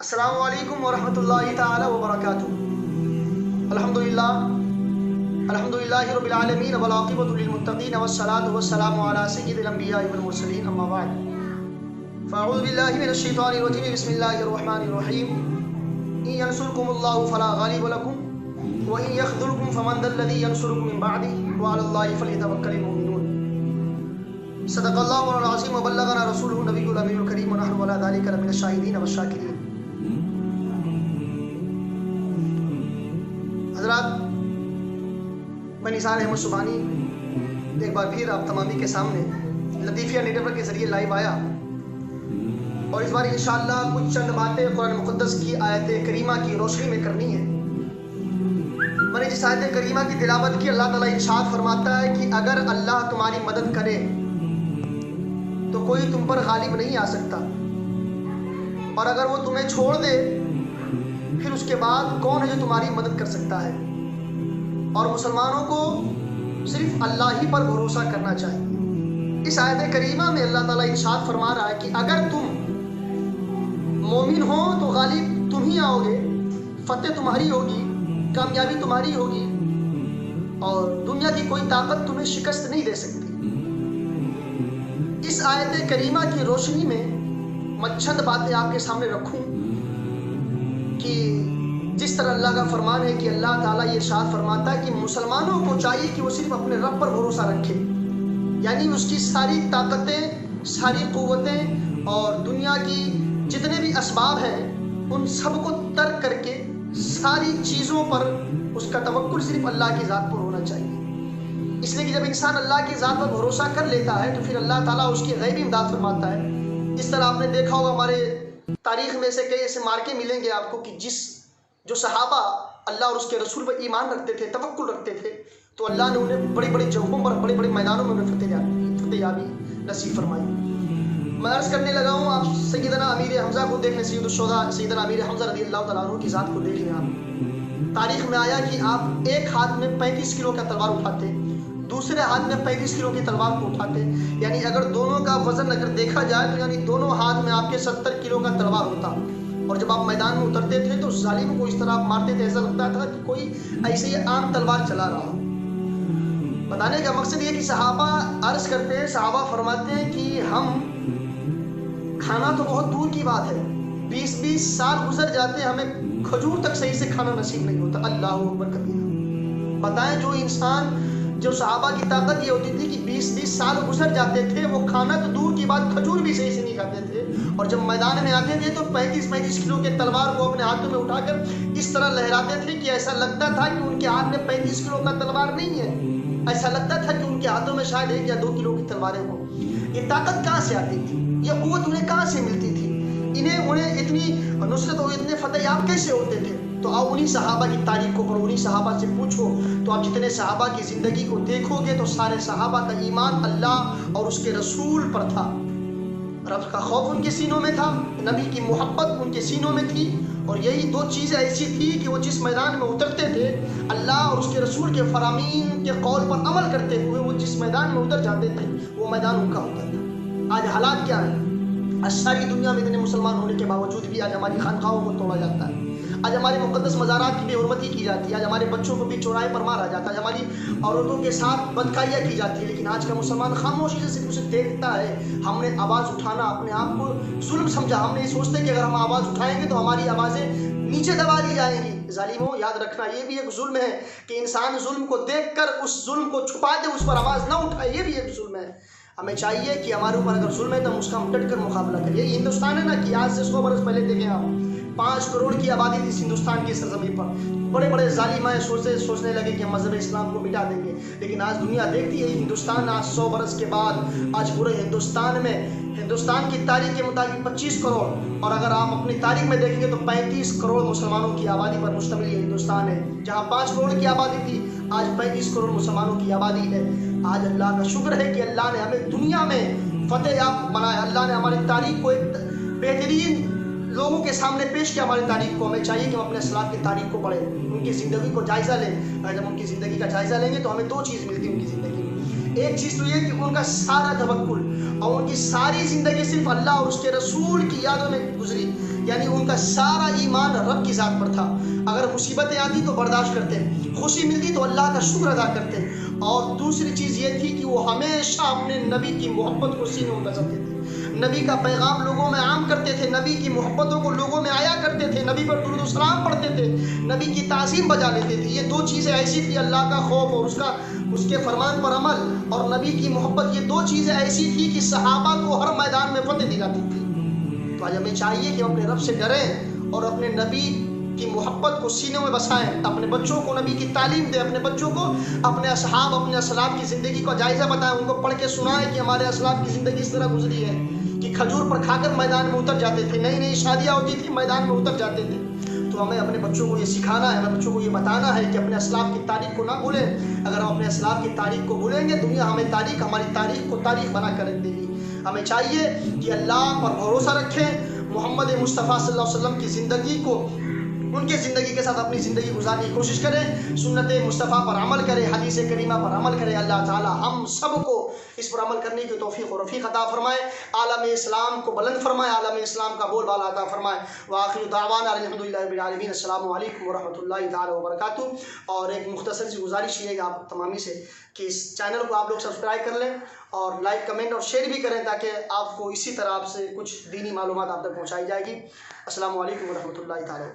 अस्सलामु अलैकुम वरहमतुल्लाहि ताला वबरकातुहू। अल्हम्दुलिल्लाहि रब्बिल आलमीन वल आक़िबतु लिल मुत्तक़ीन वस्सलातु वस्सलामु अला सय्यिदिल अंबियाइ वल मुरसलीन अम्मा बाद। फ़अऊज़ु बिल्लाहि मिनश शैतानिर रजीम बिस्मिल्लाहिर रहमानिर रहीम। इन यंसुरकुमुल्लाहु फला गालिब लकुम व इन यख़्ज़ुलकुम फमन ज़ल्लज़ी यंसुरुकुम मिन बअदिही व अलल्लाहि फ़ल्यतवक्कलिल मुमिनून। सदक़ल्लाहु मौलाना अज़ीम व बल्लगना रसूलुहु नबियुल अमीनुल करीम व नहनु अला ज़ालिका लमिनश शाहिदीन वश्शाकिरीन। हज़रात, मैं निसार अहमद सुबानी एक बार फिर आप तमामी के सामने लतीफ़िया नेटवर्क के ज़रिए लाइव आया और इस बार इंशाअल्लाह कुछ चंद बातें कुरान मुक़द्दस की आयत करीमा की रोशनी में करनी है। मैंने जिस आयत करीमा की तिलावत की, अल्लाह ताला इरशाद फरमाता है कि अगर अल्लाह तुम्हारी मदद करे तो कोई तुम पर गालिब नहीं आ सकता, और अगर वो तुम्हें छोड़ दे फिर उसके बाद कौन है जो तुम्हारी मदद कर सकता है। और मुसलमानों को सिर्फ अल्लाह ही पर भरोसा करना चाहिए। इस आयत करीमा में अल्लाह ताला इरशाद फरमा रहा है कि अगर तुम मोमिन हो तो गालिब तुम ही आओगे, फतेह तुम्हारी होगी, कामयाबी तुम्हारी होगी, और दुनिया की कोई ताकत तुम्हें शिकस्त नहीं दे सकती। इस आयत करीमा की रोशनी में मैं चंद बातें आपके सामने रखूं कि जिस तरह अल्लाह का फरमान है कि अल्लाह ताला ये इरशाद फरमाता है कि मुसलमानों को चाहिए कि वो सिर्फ अपने रब पर भरोसा रखे, यानी उसकी सारी ताकतें, सारी क़ुव्वतें और दुनिया की जितने भी असबाब हैं उन सब को तर्क करके सारी चीज़ों पर उसका तवक्कुल सिर्फ अल्लाह की ज़ात पर होना चाहिए। इसलिए कि जब इंसान अल्लाह की ज़ात पर भरोसा कर लेता है तो फिर अल्लाह ताला उसकी गैबी इमदाद फरमाता है। इस तरह आपने देखा होगा हमारे तारीख़ में से कई ऐसे मार्के मिलेंगे आपको कि जो सहाबा अल्लाह और उसके रसूल पर ईमान रखते थे, तवक्कुल रखते थे, तो अल्लाह ने उन्हें बड़ी बड़ी जगहों पर, बड़े बड़े मैदानों में उन्हें फतेहयाबी नसीब फरमाई। मैं अर्ज़ करने लगा हूँ, आप सैयदना अमीर हमज़ा को देख लें, सैयदना अमीर हमज़ा रज़ियल्लाहु तआला अन्हु की ज़ात को देख लें। आप तारीख़ में आया कि आप एक हाथ में 35 किलो का तलवार उठाते, दूसरे हाथ में 35 किलो की तलवार को उठाते, यानी अगर दोनों का वज़न अगर देखा जाए तो यानी दोनों हाथ में आपके 70 किलो का तलवार होता। और जब आप मैदान में उतरते थे तो जालिम को इस तरह आप मारते थे, ऐसा लगता था कि कोई ऐसे ही आम तलवार चला रहा हो। बताने का मकसद ये कि सहाबा अर्ज़ करते हैं, सहाबा फरमाते हैं कि हम खाना तो बहुत दूर की बात है, 20-20 साल गुजर जाते हैं, हमें खजूर तक सही से खाना नसीब नहीं होता। अल्लाह अकबर कबीरा। बताएं, जो सहाबा की ताकत ये होती थी कि 20-20 साल गुजर जाते थे, वो खाना तो दूर की बात खजूर भी सही से नहीं खाते थे, और जब मैदान में आते थे तो 35-35 किलो के तलवार को अपने हाथों में उठाकर इस तरह लहराते थे कि ऐसा लगता था कि उनके हाथ में 35 किलो का तलवार नहीं है, ऐसा लगता था कि उनके हाथों में शायद 1 या 2 किलो की तलवारें हों। ये ताकत कहाँ से आती थी, ये क़ुव्वत उन्हें कहाँ से मिलती थी, उन्हें इतनी नुसरत और इतने फतेहयाब कैसे होते थे। तो आप उन्हीं सहाबा की तारीख को पढ़ो, उन्हीं सहाबा से पूछो, तो आप जितने सहाबा की ज़िंदगी को देखोगे तो सारे सहाबा का ईमान अल्लाह और उसके रसूल पर था। रब का खौफ उनके सीनों में था, नबी की मोहब्बत उनके सीनों में थी, और यही 2 चीज़ें ऐसी थी कि वो जिस मैदान में उतरते थे, अल्लाह और उसके रसूल के फरामीन के कौल पर अमल करते हुए वो जिस मैदान में उतर जाते थे वो मैदान उनका होता था। आज हालात क्या है, आज सारी दुनिया में इतने मुसलमान होने के बावजूद भी आज हमारी खानकाहों को तोड़ा जाता है, आज हमारी मुक़द्दस मज़ारात की बेहुरमती की जाती है, आज हमारे बच्चों को भी चौराहे पर मारा जाता है, हमारी औरतों के साथ बदकारियाँ की जाती है। लेकिन आज का मुसलमान खामोशी से सिर्फ उसे देखता है। हमने आवाज़ उठाना अपने आप को जुल्म समझा, हमने ये सोचते कि अगर हम आवाज़ उठाएंगे तो हमारी आवाज़ें नीचे दबा दी जाएंगी। ज़ालिमों, याद रखना, ये भी एक जुल्म है कि इंसान जुल्म को देखकर उस जुल्म को छुपा दे, उस पर आवाज़ ना उठाए, ये भी एक जुल्म है। हमें चाहिए कि हमारे ऊपर अगर जुल्म है तो हम उसका डट कर मुकाबला करिए। ये हिंदुस्तान है ना कि आज से 100 बरस पहले देखें आप, 5 करोड़ की आबादी थी हिंदुस्तान की सरजमीन पर, बड़े बड़े जालिमाए सोचने लगे कि हम मज़हब इस्लाम को मिटा देंगे। लेकिन आज दुनिया देखती है हिंदुस्तान आज 100 बरस के बाद आज पूरे हिंदुस्तान की तारीख के मुताबिक 25 करोड़, और अगर आप अपनी तारीख में देखेंगे तो 35 करोड़ मुसलमानों की आबादी पर मुश्तमिल ये हिंदुस्तान है। जहाँ 5 करोड़ की आबादी थी आज 35 करोड़ मुसलमानों की आबादी है। आज अल्लाह का शुक्र है कि अल्लाह ने हमें दुनिया में फतेहयाब बनाया, अल्लाह ने हमारी तारीख को एक बेहतरीन लोगों के सामने पेश किया। हमारी तारीख को हमें चाहिए कि हम अपने सलाफ की तारीख को पढ़ें, उनकी ज़िंदगी को जायज़ा लें। जब उनकी ज़िंदगी का जायज़ा लेंगे तो हमें 2 चीज़ मिलती है उनकी ज़िंदगी में। एक चीज़ तो ये कि उनका सारा तवक्कुल और उनकी सारी ज़िंदगी सिर्फ अल्लाह और उसके रसूल की यादों में गुजरी, यानी उनका सारा ईमान रब की ज़ात पर था। अगर मुसीबतें आती तो बर्दाश्त करते, खुशी मिलती तो अल्लाह का शुक्र अदा करते। और दूसरी चीज़ ये थी कि वो हमेशा अपने नबी की मोहब्बत को सीने में बजाते थे, नबी का पैगाम लोगों में आम करते थे, नबी की मोहब्बतों को लोगों में आया करते थे, नबी पर दुरूद सलाम पढ़ते थे, नबी की ताज़ीम बजा लेते थे। ये दो चीज़ें ऐसी थी, अल्लाह का खौफ और उसके फरमान पर अमल और नबी की मोहब्बत, ये दो चीज़ें ऐसी थी कि सहाबा को हर मैदान में फतेह दिलाती थी। तो आज हमें चाहिए कि हम अपने रब से डरें और अपने नबी की मोहब्बत को सीने में बसाएं, अपने बच्चों को नबी की तालीम दें, अपने बच्चों को अपने असहाब अपने असलाफ की ज़िंदगी का जायज़ा बताएं, उनको पढ़ के सुनाएं कि हमारे असलाफ की ज़िंदगी इस तरह गुजरी है कि खजूर पर खाकर मैदान में उतर जाते थे, नई नई शादियाँ होती थी, मैदान में उतर जाते थे। तो हमें अपने बच्चों को ये सिखाना है, हमें बच्चों को ये बताना है कि अपने असलाफ की तारीख को ना भूलें। अगर हम अपने असलाफ की तारीख को भूलेंगे, दुनिया हमें हमारी तारीख को तारीख बना कर देगी। हमें चाहिए कि अल्लाह पर भरोसा रखें, मोहम्मद मुस्तफ़ा सल्लल्लाहु अलैहि वसल्लम की ज़िंदगी को उनके ज़िंदगी के साथ अपनी ज़िंदगी गुजारने की कोशिश करें, सुन्नत मुस्तफ़ा पर अमल करें, हदीस करीमा पर अमल करें। अल्लाह ताला हम सबको इस पर अमल करने की तौफीक और रफ़ीक अता फरमाए, आलम इस्लाम को बुलंद फरमाए, आलम इस्लाम का बोलबाला अता फरमाए। व आखिर दावाना अल्हम्दुलिल्लाहि रब्बिल आलमीन। अस्सलामु अलैकुम व रहमतुल्लाहि ताला व बरकातुहू। और एक मुख्तसर सी गुजारिश ये है आप तमामी से कि इस चैनल को आप लोग सब्सक्राइब कर लें और लाइक कमेंट और शेयर भी करें, ताकि आपको इसी तरह आपसे कुछ दीनी मालूमात आप तक पहुँचाई जाएगी। अस्सलामु अलैकुम व रहमतुल्लाहि ताला।